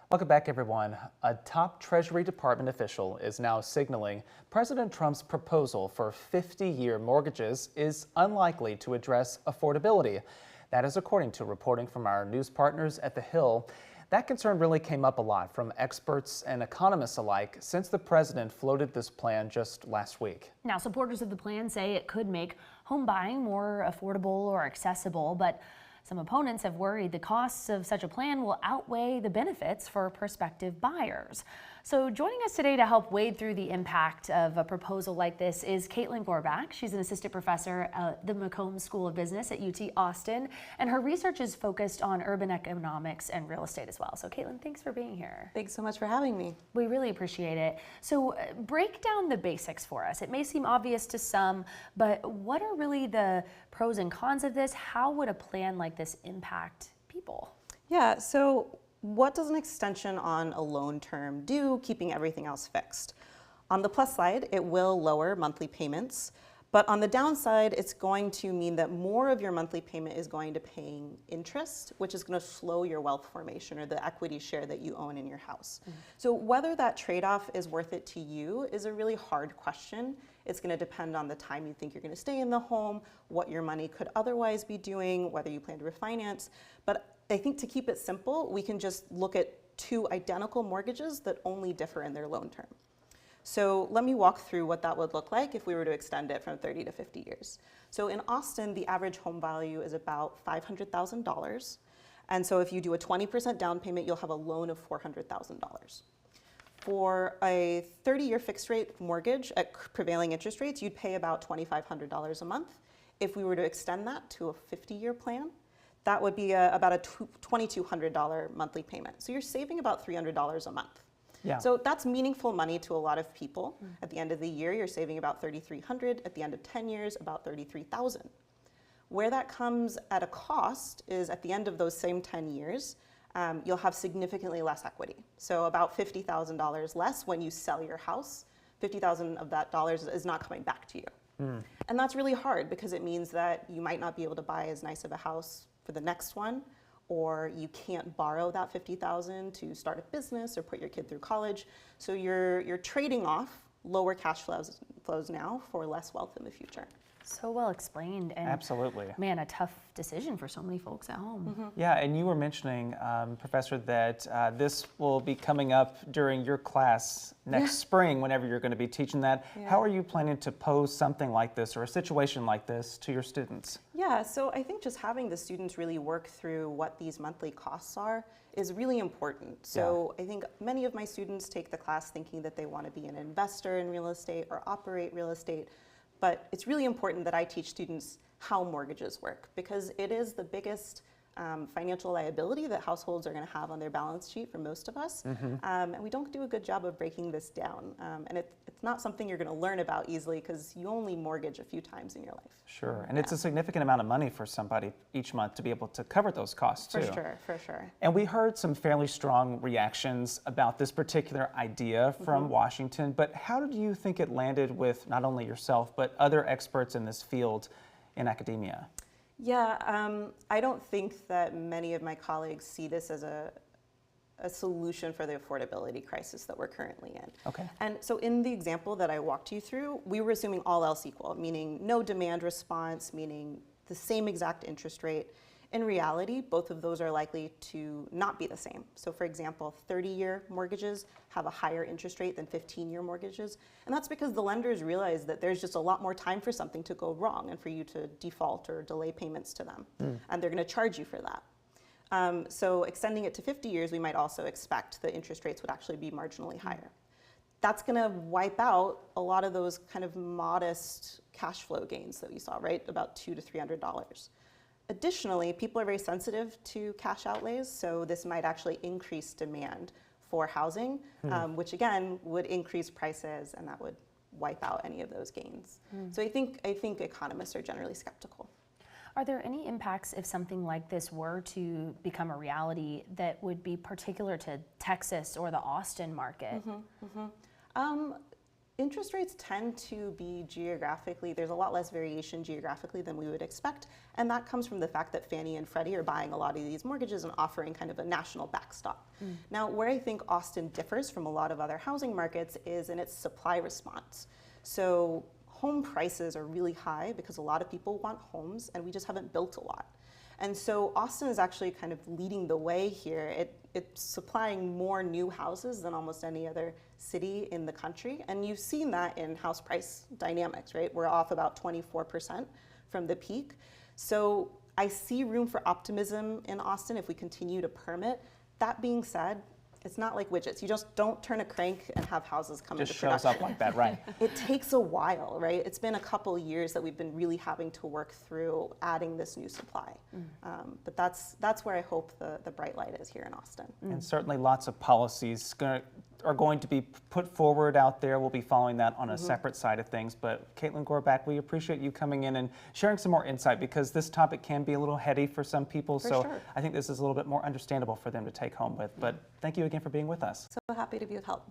Welcome back, everyone. A top Treasury Department official is now signaling President Trump's proposal for 50-year mortgages is unlikely to address affordability. That is according to reporting from our news partners at The Hill. That concern really came up a lot from experts and economists alike since the president floated this plan just last week. Now, supporters of the plan say it could make home buying more affordable or accessible, but some opponents have worried the costs of such a plan will outweigh the benefits for prospective buyers. So joining us today to help wade through the impact of a proposal like this is Caitlin Gorback. She's an assistant professor at the McCombs School of Business at UT Austin, and her research is focused on urban economics and real estate as well. So Caitlin, thanks for being here. Thanks so much for having me. We really appreciate it. So break down the basics for us. It may seem obvious to some, but what are really the pros and cons of this? How would a plan like this impact people? Yeah, so what does an extension on a loan term do, keeping everything else fixed? On the plus side, it will lower monthly payments, but on the downside, it's going to mean that more of your monthly payment is going to paying interest, which is going to slow your wealth formation or the equity share that you own in your house. So whether that trade-off is worth it to you is a really hard question. It's going to depend on the time you think you're going to stay in the home, what your money could otherwise be doing, whether you plan to refinance. But I think to keep it simple, we can just look at two identical mortgages that only differ in their loan term. So let me walk through what that would look like if we were to extend it from 30 to 50 years. So in Austin, the average home value is about $500,000. And so if you do a 20% down payment, you'll have a loan of $400,000. For a 30-year fixed rate mortgage at prevailing interest rates, you'd pay about $2,500 a month. If we were to extend that to a 50-year plan, that would be about a $2,200 monthly payment. So you're saving about $300 a month. Yeah. So that's meaningful money to a lot of people. At the end of the year, you're saving about $3,300. At the end of 10 years, about $33,000. Where that comes at a cost is at the end of those same 10 years, you'll have significantly less equity. So about $50,000 less when you sell your house. $50,000 of that dollars is not coming back to you. And that's really hard because it means that you might not be able to buy as nice of a house for the next one, or you can't borrow that $50,000 to start a business or put your kid through college. So you're trading off lower cash flows now for less wealth in the future. So well explained, and Absolutely. Man, a tough decision for so many folks at home. Yeah, and you were mentioning, Professor, that this will be coming up during your class next spring whenever you're going to be teaching that. Yeah. How are you planning to pose something like this or a situation like this to your students? Yeah, so I think just having the students really work through what these monthly costs are is really important. So I think many of my students take the class thinking that they want to be an investor in real estate or operate real estate. But it's really important that I teach students how mortgages work because it is the biggest financial liability that households are going to have on their balance sheet for most of us. And we don't do a good job of breaking this down. And it's not something you're going to learn about easily because you only mortgage a few times in your life. Sure, and it's a significant amount of money for somebody each month to be able to cover those costs too. For sure. And we heard some fairly strong reactions about this particular idea from Washington, but how did you think it landed with not only yourself, but other experts in this field in academia? Yeah, I don't think that many of my colleagues see this as a solution for the affordability crisis that we're currently in. Okay. And so in the example that I walked you through, we were assuming all else equal, meaning no demand response, meaning the same exact interest rate. In reality, both of those are likely to not be the same. So for example, 30-year mortgages have a higher interest rate than 15-year mortgages. And that's because the lenders realize that there's just a lot more time for something to go wrong and for you to default or delay payments to them. And they're going to charge you for that. So extending it to 50 years, we might also expect the interest rates would actually be marginally higher. That's going to wipe out a lot of those kind of modest cash flow gains that we saw, right? About $200 to $300. Additionally, people are very sensitive to cash outlays, so this might actually increase demand for housing, which again would increase prices, and that would wipe out any of those gains. So I think economists are generally skeptical. Are there any impacts if something like this were to become a reality that would be particular to Texas or the Austin market? Interest rates tend to be geographically, there's a lot less variation geographically than we would expect, and that comes from the fact that Fannie and Freddie are buying a lot of these mortgages and offering kind of a national backstop. Now, where I think Austin differs from a lot of other housing markets is in its supply response. So home prices are really high because a lot of people want homes and we just haven't built a lot. And so Austin is actually kind of leading the way here. It's supplying more new houses than almost any other city in the country. And you've seen that in house price dynamics, right? We're off about 24% from the peak. So I see room for optimism in Austin if we continue to permit. That being said, it's not like widgets. You just don't turn a crank and have houses come into production. Just shows up like that, right? It takes a while, right? It's been a couple years that we've been really having to work through adding this new supply. But that's where I hope the bright light is here in Austin. And certainly lots of policies are going to be put forward out there. We'll be following that on a separate side of things. But Caitlin Gorback, we appreciate you coming in and sharing some more insight because this topic can be a little heady for some people. For so sure. I think this is a little bit more understandable for them to take home with. But thank you again for being with us. So happy to be of help.